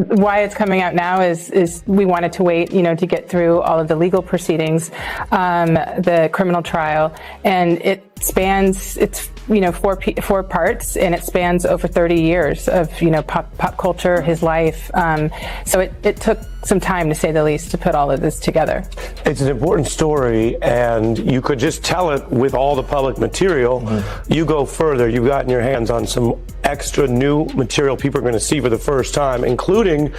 why it's coming out now is we wanted to wait, to get through all of the legal proceedings, the criminal trial, and it spans, it's, four parts, and it spans over 30 years of, pop culture, his life. So it took some time, to say the least, to put all of this together. It's an important story, and you could just tell it with all the public material. Mm-hmm. You go further, you've gotten your hands on some extra new material people are going to see for the first time, including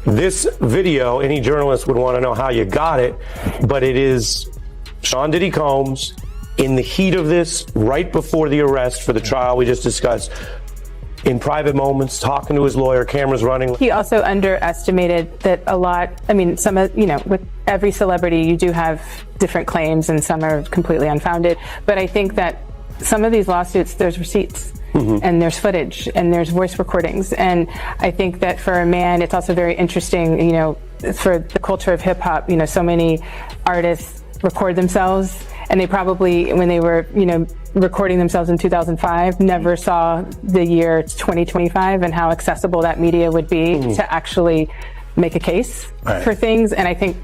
this video. Any journalist would want to know how you got it, but it is Sean Diddy Combs in the heat of this, right before the arrest for the trial we just discussed, in private moments, talking to his lawyer, cameras running. He also underestimated that a lot, some of, with every celebrity, you do have different claims and some are completely unfounded. But I think that some of these lawsuits, there's receipts. Mm-hmm. And there's footage and there's voice recordings. And I think that for a man, it's also very interesting, for the culture of hip hop, so many artists record themselves, and they probably, when they were, recording themselves in 2005, never saw the year 2025 and how accessible that media would be to actually make a case for things. And I think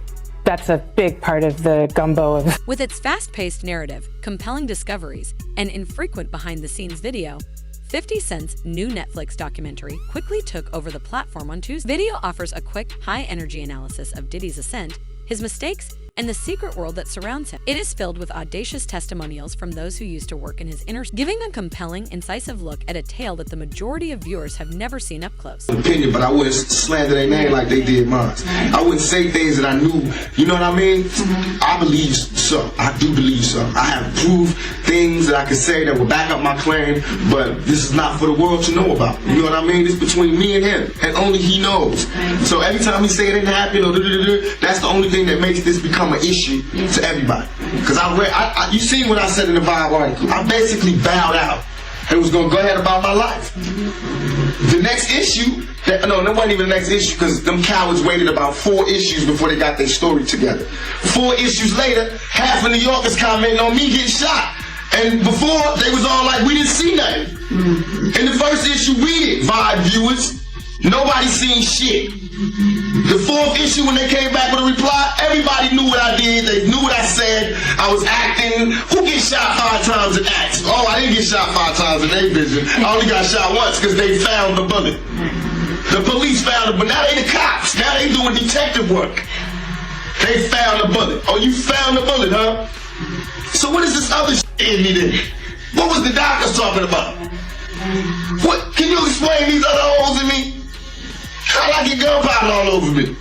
that's a big part of the gumbo of. With its fast-paced narrative, compelling discoveries, and infrequent behind-the-scenes video, 50 Cent's new Netflix documentary quickly took over the platform on Tuesday. Video offers a quick, high-energy analysis of Diddy's ascent, his mistakes, and the secret world that surrounds him. It is filled with audacious testimonials from those who used to work in his inner, giving a compelling, incisive look at a tale that the majority of viewers have never seen up close. Opinion, but I wouldn't slander their name like they did mine. I wouldn't say things that I knew, you know what I mean? I believe so. I do believe so. I have proved things that I could say that will back up my claim, but this is not for the world to know about. You know what I mean? It's between me and him, and only he knows. So every time he say it didn't happen, or that's the only thing that makes this become an issue to everybody. Because you seen what I said in the Vibe article. I basically bowed out and was going to go ahead about my life. The next issue, that wasn't even the next issue, because them cowards waited about 4 issues before they got their story together. 4 issues later, half of New Yorkers commenting on me getting shot. And before, they was all like, we didn't see nothing. In the first issue, we did, Vibe viewers. Nobody seen shit. The 4th issue, when they came back with a reply, everybody knew what I did. They knew what I said. I was acting. Who gets shot 5 times in acts? Oh, I didn't get shot 5 times in their vision. I only got shot once because they found the bullet. The police found it, but now they the cops. Now they doing detective work. They found the bullet. Oh, you found the bullet, huh? So what is this other shit in me then? What was the doctors talking about? What? Can you explain these other holes in me? How I get gunpowder all over me?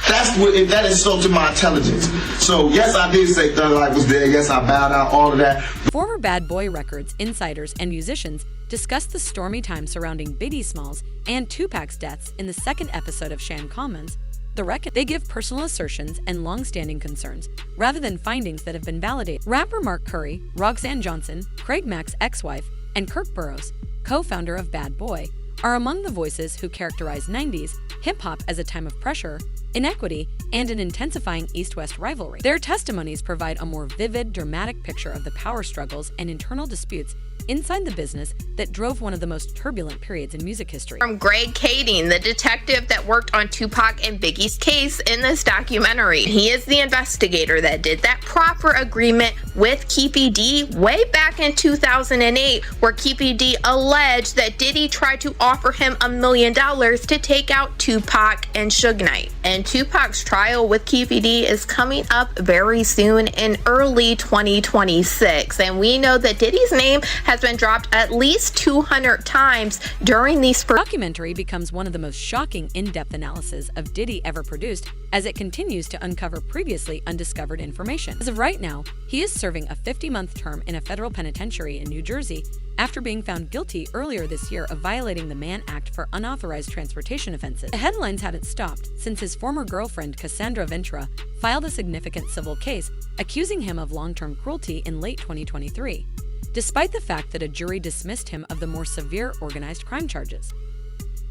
That insulted my intelligence. So yes, I did say Thug Life was there. Yes, I bowed out, all of that. Former Bad Boy Records insiders and musicians discussed the stormy time surrounding Biggie Smalls and Tupac's deaths in the 2nd episode of Shan Commons. They give personal assertions and long-standing concerns, rather than findings that have been validated. Rapper Mark Curry, Roxanne Johnson, Craig Mack's ex-wife, and Kirk Burrows, co-founder of Bad Boy, are among the voices who characterize 90s hip-hop as a time of pressure, inequity, and an intensifying East-West rivalry. Their testimonies provide a more vivid, dramatic picture of the power struggles and internal disputes inside the business that drove one of the most turbulent periods in music history. From Greg Kading, the detective that worked on Tupac and Biggie's case in this documentary. He is the investigator that did that proper agreement with Keefe D way back in 2008, where Keefe D alleged that Diddy tried to offer him $1 million to take out Tupac and Suge Knight. And Tupac's trial with Keefe D is coming up very soon in early 2026. And we know that Diddy's name has been dropped at least 200 times during these. The documentary becomes one of the most shocking in-depth analyses of Diddy ever produced, as it continues to uncover previously undiscovered information. As of right now, he is serving a 50-month term in a federal penitentiary in New Jersey after being found guilty earlier this year of violating the Mann Act for unauthorized transportation offenses. The headlines haven't stopped since his former girlfriend Cassandra Ventura filed a significant civil case accusing him of long-term cruelty in late 2023. Despite the fact that a jury dismissed him of the more severe organized crime charges.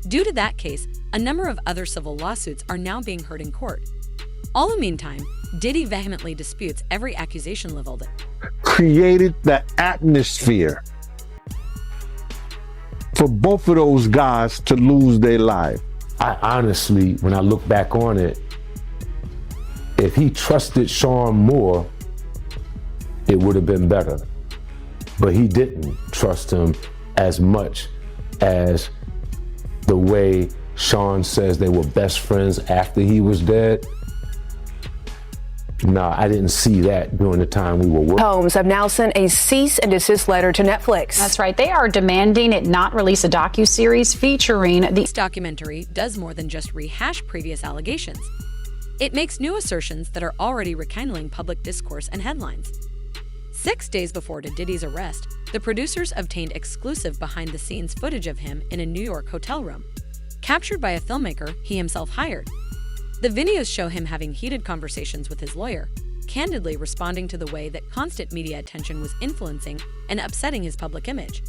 Due to that case, a number of other civil lawsuits are now being heard in court. All the meantime, Diddy vehemently disputes every accusation leveled at him. Created the atmosphere for both of those guys to lose their life. I honestly, when I look back on it, if he trusted Sean more, it would have been better. But he didn't trust him as much as the way Sean says they were best friends after he was dead. Nah, I didn't see that during the time we were working. Homes have now sent a cease and desist letter to Netflix. That's right. They are demanding it not release a docuseries featuring the... This documentary does more than just rehash previous allegations. It makes new assertions that are already rekindling public discourse and headlines. 6 days before Diddy's arrest, the producers obtained exclusive behind-the-scenes footage of him in a New York hotel room, captured by a filmmaker he himself hired. The videos show him having heated conversations with his lawyer, candidly responding to the way that constant media attention was influencing and upsetting his public image.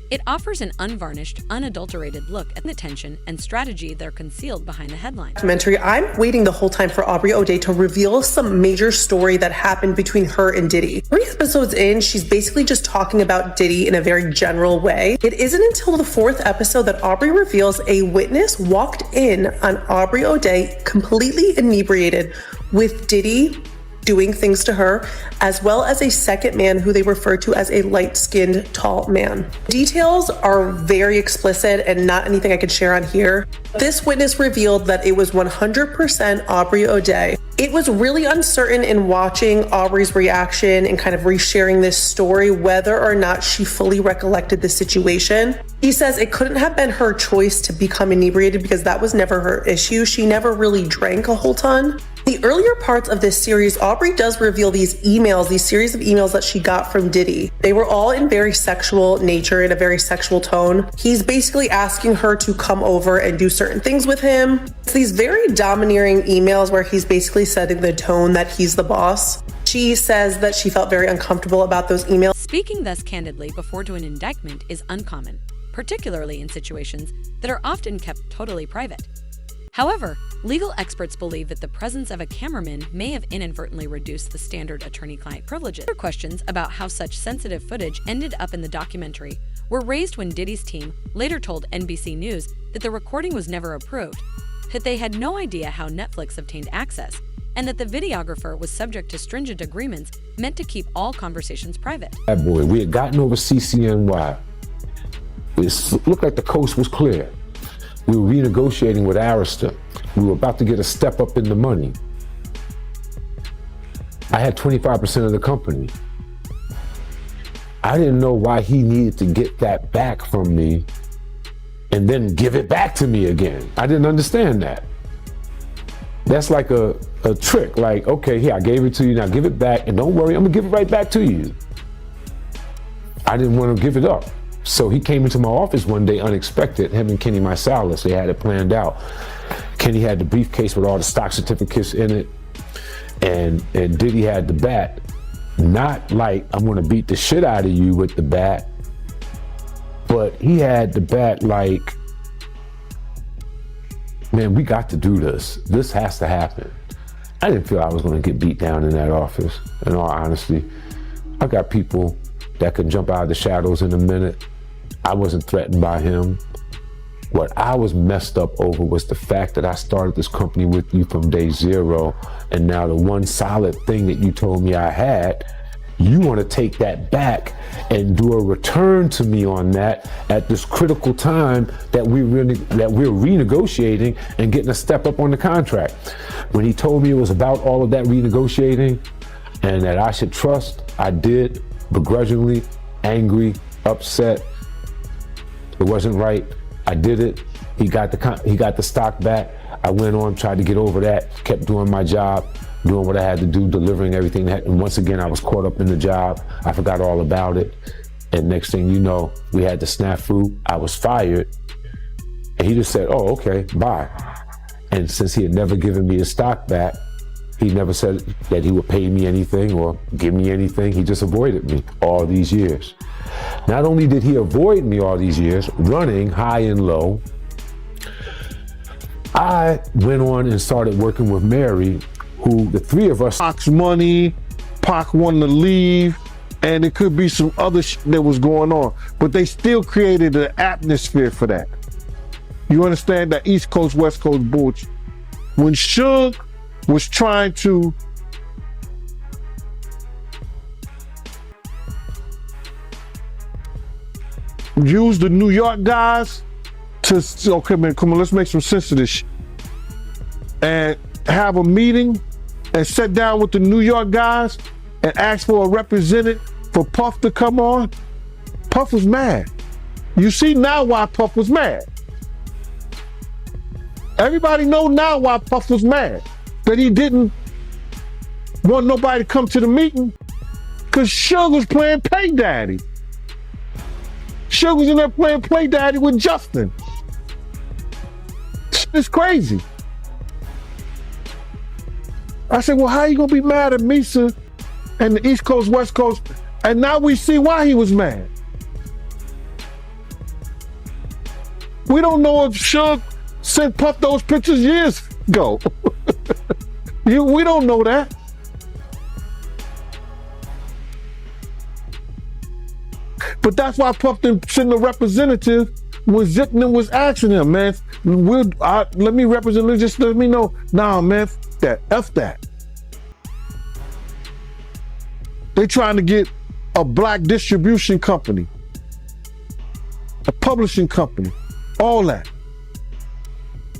It offers an unvarnished, unadulterated look at the tension and strategy that are concealed behind the headline. Documentary. I'm waiting the whole time for Aubrey O'Day to reveal some major story that happened between her and Diddy. 3 episodes in, she's basically just talking about Diddy in a very general way. It isn't until the 4th episode that Aubrey reveals a witness walked in on Aubrey O'Day completely inebriated with Diddy doing things to her, as well as a second man who they refer to as a light-skinned, tall man. Details are very explicit and not anything I could share on here. This witness revealed that it was 100% Aubrey O'Day. It was really uncertain in watching Aubrey's reaction and kind of resharing this story whether or not she fully recollected the situation. He says it couldn't have been her choice to become inebriated because that was never her issue. She never really drank a whole ton. The earlier parts of this series, Aubrey does reveal these series of emails that she got from Diddy. They were all in very sexual nature, in a very sexual tone. He's basically asking her to come over and do certain things with him. It's these very domineering emails where he's basically setting the tone that he's the boss. She says that she felt very uncomfortable about those emails. Speaking thus candidly before to an indictment is uncommon, particularly in situations that are often kept totally private. However, legal experts believe that the presence of a cameraman may have inadvertently reduced the standard attorney-client privileges. Other questions about how such sensitive footage ended up in the documentary were raised when Diddy's team later told NBC News that the recording was never approved, that they had no idea how Netflix obtained access, and that the videographer was subject to stringent agreements meant to keep all conversations private. Bad boy, we had gotten over CCNY. It looked like the coast was clear. We were renegotiating with Arista. We were about to get a step up in the money. I had 25% of the company. I didn't know why he needed to get that back from me and then give it back to me again. I didn't understand that. That's like a trick. Like, okay, here, I gave it to you, now give it back, and don't worry, I'm gonna give it right back to you. I didn't want to give it up. So he came into my office one day unexpected, him and Kenny Marsalis, they had it planned out. Kenny had the briefcase with all the stock certificates in it, and Diddy had the bat. Not like, I'm gonna beat the shit out of you with the bat, but he had the bat like, man, we got to do this. This has to happen. I didn't feel I was gonna get beat down in that office, in all honesty. I got people that could jump out of the shadows in a minute. I wasn't threatened by him. What I was messed up over was the fact that I started this company with you from day zero, and now the one solid thing that you told me I had, you want to take that back and do a return to me on that at this critical time that we're renegotiating and getting a step up on the contract. When he told me it was about all of that renegotiating and that I should trust, I did, begrudgingly, angry, upset. It wasn't right. I did it. He got the stock back. I went on, tried to get over that, kept doing my job, doing what I had to do, delivering everything. And once again, I was caught up in the job. I forgot all about it. And next thing you know, we had the snafu. I was fired. And he just said, oh, okay, bye. And since he had never given me his stock back, he never said that he would pay me anything or give me anything. He just avoided me all these years. Not only did he avoid me all these years, running high and low, I went on and started working with Mary, who the three of us. Pac's money, Pac wanted to leave, and it could be some other shit that was going on, but they still created an atmosphere for that. You understand that East Coast, West Coast bullshit. When Suge was trying to use the New York guys to, okay man, come on, let's make some sense of this shit. And have a meeting and sit down with the New York guys and ask for a representative for Puff to come on. Puff was mad. You see now why Puff was mad. Everybody know now why Puff was mad. That he didn't want nobody to come to the meeting because Suge was playing Pay Daddy. Suge was in there playing Play Daddy with Justin. It's crazy. I said, well, how you gonna be mad at Misa and the East Coast, West Coast? And now we see why he was mad. We don't know if Suge sent Puff those pictures years ago. We don't know that. But that's why Puff didn't send a representative when Zipman was asking him, man, let me represent, just let me know. Nah, man, F that. They trying to get a black distribution company, a publishing company, all that.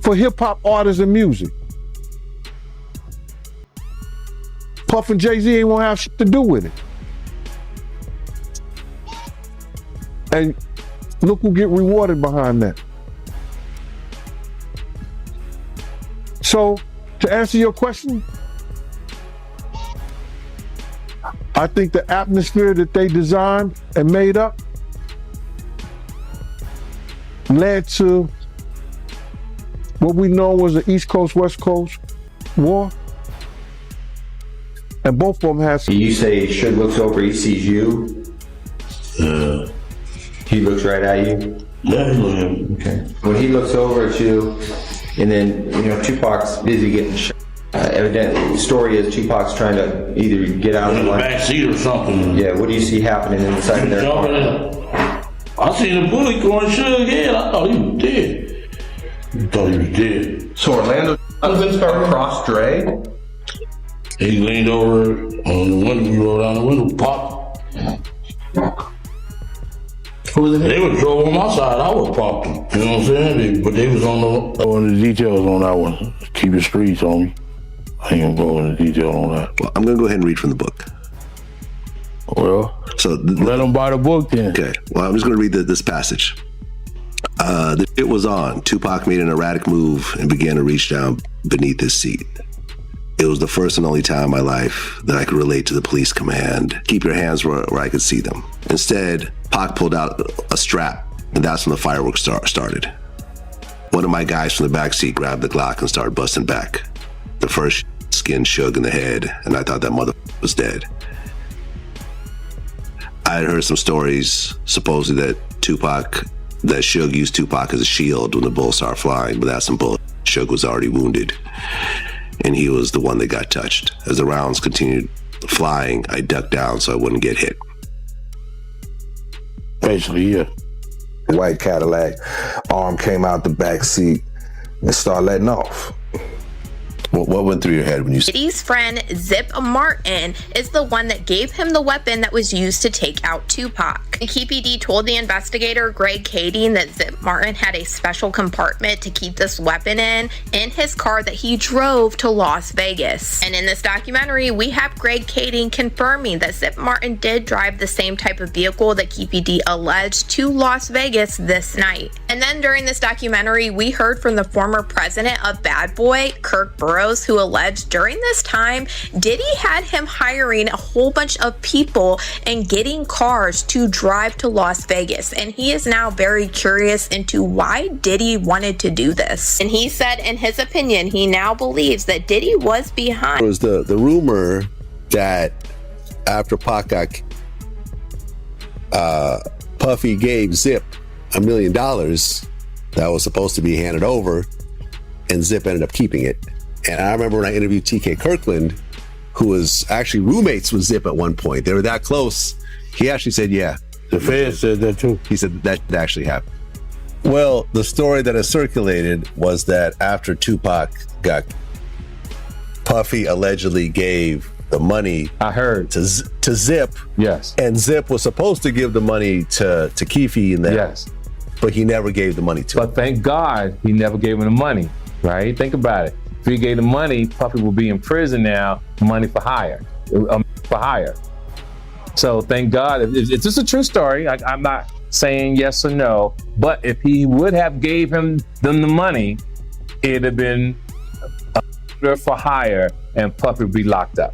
For hip hop artists and music. Puff and Jay-Z ain't gonna have shit to do with it. And look who get rewarded behind that. So, to answer your question, I think the atmosphere that they designed and made up led to what we know was the East Coast, West Coast war. And both of them have... You say Suge looks over, he sees you? He looks right at you? Yeah, he looks at me. Okay. When he looks over at you, and then, Tupac's busy getting shot. Evidently, the story is Tupac's trying to either get out in the back seat or something. Yeah, what do you see happening inside their car? I seen a bullet going Suge's head. I thought he was dead. So Orlando across Dre? He leaned over on the window, we rolled down the window, popped. Who was it? They would drove on my side, I would pop them. You know what I'm saying? But they was on the details on that one. Keep your streets on me. I ain't gonna go into detail on that. Well, I'm gonna go ahead and read from the book. Well, so let them buy the book then. Okay, well, I'm just gonna read this passage. The shit was on. Tupac made an erratic move and began to reach down beneath his seat. It was the first and only time in my life that I could relate to the police command, keep your hands where I could see them. Instead, Pac pulled out a strap, and that's when the fireworks started. One of my guys from the backseat grabbed the Glock and started busting back. The first skinned Suge in the head, and I thought that mother was dead. I had heard some stories, supposedly that Suge used Tupac as a shield when the bullets started flying, but that's some bullshit. Suge was already wounded, and he was the one that got touched. As the rounds continued flying, I ducked down so I wouldn't get hit. Basically, yeah. White Cadillac, arm came out the back seat and started letting off. What went through your head when you... Diddy's friend Zip Martin is the one that gave him the weapon that was used to take out Tupac. Keepy D told the investigator Greg Kading that Zip Martin had a special compartment to keep this weapon in his car that he drove to Las Vegas. And in this documentary, we have Greg Kading confirming that Zip Martin did drive the same type of vehicle that Keepy D alleged to Las Vegas this night. And then during this documentary, we heard from the former president of Bad Boy, Kirk Burrows, who alleged during this time, Diddy had him hiring a whole bunch of people and getting cars to drive to Las Vegas. And he is now very curious into why Diddy wanted to do this. And he said, in his opinion, he now believes that Diddy was behind. There was the rumor that after Pac got Puffy gave Zip $1 million that was supposed to be handed over, and Zip ended up keeping it. And I remember when I interviewed TK Kirkland, who was actually roommates with Zip at one point. They were that close He actually said, yeah. The Fed said that too. He said that actually happened. Well, the story that has circulated was that after Tupac got, Puffy allegedly gave the money. I heard to Zip. Yes. And Zip was supposed to give the money to Keefe and them. Yes. But he never gave the money to him. But thank God he never gave him the money, right? Think about it. If he gave the money, Puffy will be in prison now, money for hire. So thank God. If this is a true story, I'm not saying yes or no, but if he would have gave them the money, it'd have been for hire and Puffy would be locked up.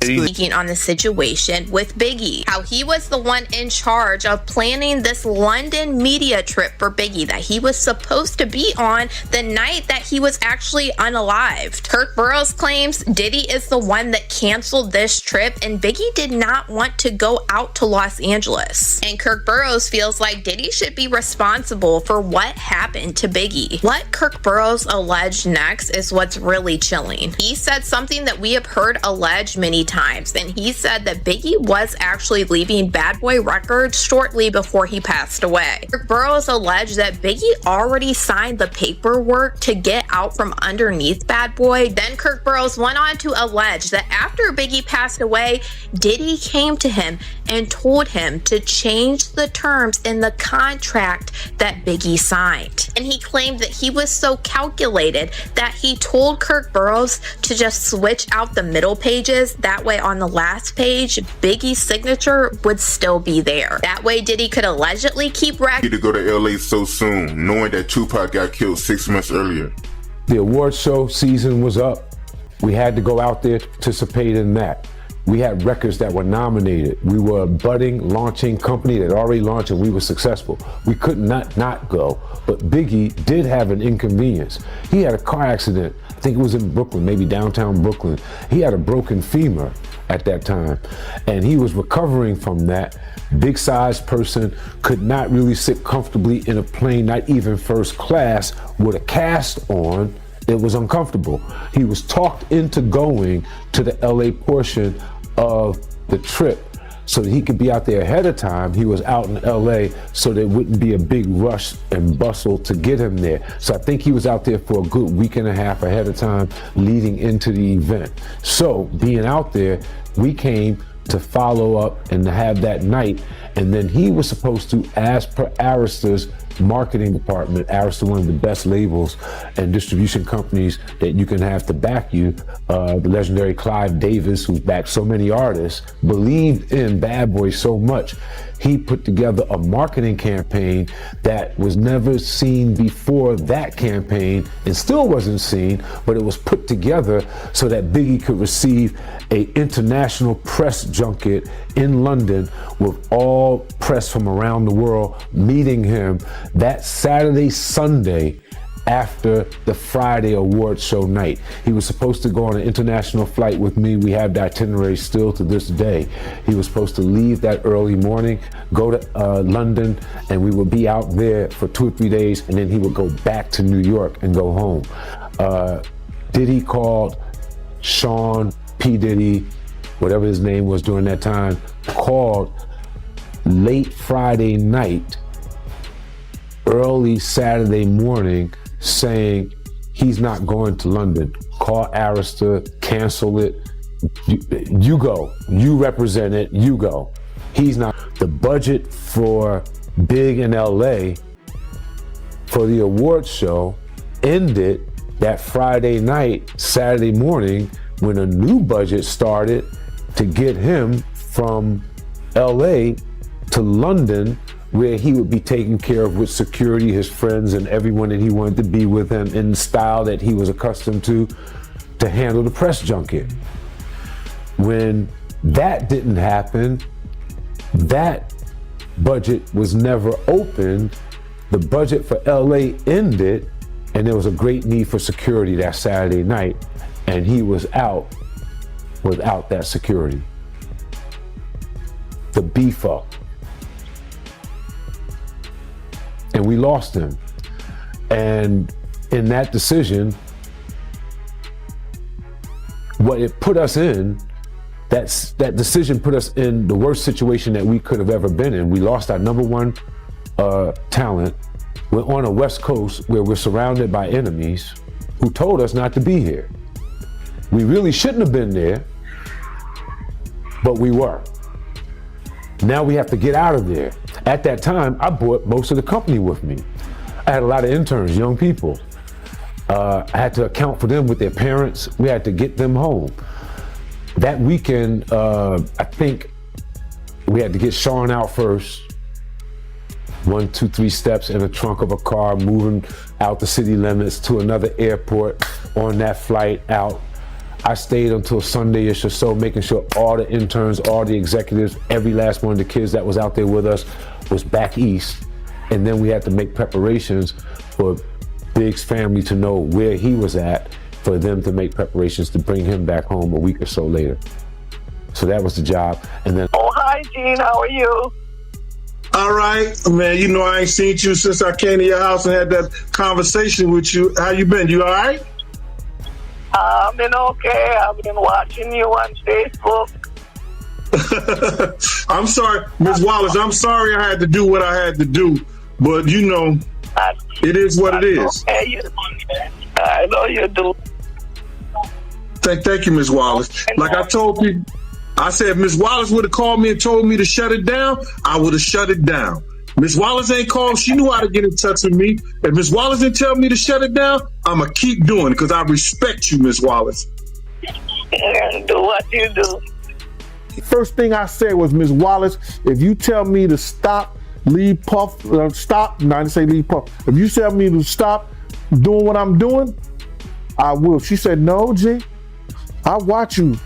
Speaking on the situation with Biggie, how he was the one in charge of planning this London media trip for Biggie that he was supposed to be on the night that he was actually unalived. Kirk Burrows claims Diddy is the one that canceled this trip and Biggie did not want to go out to Los Angeles. And Kirk Burrows feels like Diddy should be responsible for what happened to Biggie. What Kirk Burrows alleged next is what's really chilling. He said something that we have heard alleged many times, and he said that Biggie was actually leaving Bad Boy Records shortly before he passed away. Kirk Burrows alleged that Biggie already signed the paperwork to get out from underneath Bad Boy. Then Kirk Burrows went on to allege that after Biggie passed away, Diddy came to him and told him to change the terms in the contract that Biggie signed. And he claimed that he was so calculated that he told Kirk Burrows to just switch out the middle pages. That way on the last page, Biggie's signature would still be there. That way Diddy could allegedly keep records. To go to LA so soon, knowing that Tupac got killed 6 months earlier. The award show season was up. We had to go out there to participate in that. We had records that were nominated. We were a budding, launching company that already launched and we were successful. We could not go, but Biggie did have an inconvenience. He had a car accident. I think it was in Brooklyn, maybe downtown Brooklyn. He had a broken femur at that time, and he was recovering from that. Big sized person, could not really sit comfortably in a plane, not even first class, with a cast on. It was uncomfortable. He was talked into going to the LA portion of the trip so that he could be out there ahead of time. He was out in LA so there wouldn't be a big rush and bustle to get him there. So I think he was out there for a good week and a half ahead of time leading into the event. So being out there, we came to follow up and to have that night. And then he was supposed to, as per Arista marketing department, Arista, one of the best labels and distribution companies that you can have to back you, the legendary Clive Davis, who's backed so many artists, believed in Bad Boy so much, he put together a marketing campaign that was never seen before that campaign and still wasn't seen, but it was put together so that Biggie could receive an international press junket in London with all press from around the world meeting him that Saturday, Sunday after the Friday award show night. He was supposed to go on an international flight with me. We have the itinerary still to this day. He was supposed to leave that early morning, go to London, and we would be out there for 2 or 3 days, and then he would go back to New York and go home. Diddy called Sean P. Diddy, whatever his name was during that time, called late Friday night, early Saturday morning, saying he's not going to London. Call Arista, cancel it. You go. You represent it. You go. He's not. The budget for Big in LA for the award show ended that Friday night, Saturday morning, when a new budget started to get him from LA to London, where he would be taken care of with security, his friends, and everyone that he wanted to be with him in the style that he was accustomed to handle the press junket. When that didn't happen, that budget was never opened. The budget for LA ended, and there was a great need for security that Saturday night, and he was out without that security. The beef up. And we lost him. And in that decision, what it put us in that decision put us in the worst situation that we could have ever been in. We lost our number one talent. We're on a West Coast where we're surrounded by enemies who told us not to be here. We really shouldn't have been there, but we were. Now we have to get out of there. At that time, I brought most of the company with me. I had a lot of interns, young people. I had to account for them with their parents. We had to get them home. That weekend, I think we had to get Sean out first. 1, 2, 3 steps in the trunk of a car, moving out the city limits to another airport on that flight out. I stayed until Sunday-ish or so, making sure all the interns, all the executives, every last one of the kids that was out there with us was back east. And then we had to make preparations for Big's family to know where he was at, for them to make preparations to bring him back home a week or so later. So that was the job. And then, oh, hi, Gene, how are you? All right, man, you know I ain't seen you since I came to your house and had that conversation with you. How you been? You all right? I've been okay. I've been watching you on Facebook. I'm sorry, Ms. Wallace. I'm sorry I had to do what I had to do. But, you know, it is what it is. Okay. I know you do. Thank you, Ms. Wallace. Like I told people, I said if Ms. Wallace would have called me and told me to shut it down, I would have shut it down. Ms. Wallace ain't called. She knew how to get in touch with me. If Ms. Wallace didn't tell me to shut it down, I'm going to keep doing it because I respect you, Ms. Wallace. Do what you do. First thing I said was, Ms. Wallace, if you tell me to stop, leave Puff, stop, no, I didn't say leave Puff. If you tell me to stop doing what I'm doing, I will. She said, no, G, I watch you.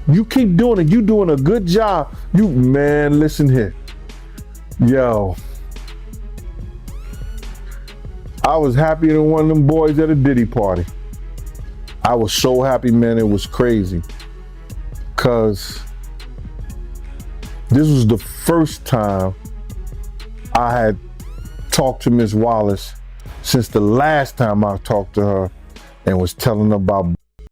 You keep doing it. You doing a good job. You, man, listen here. Yo, I was happier than one of them boys at a Diddy party. I was so happy, man, it was crazy. Cause this was the first time I had talked to Ms. Wallace since the last time I talked to her and was telling her about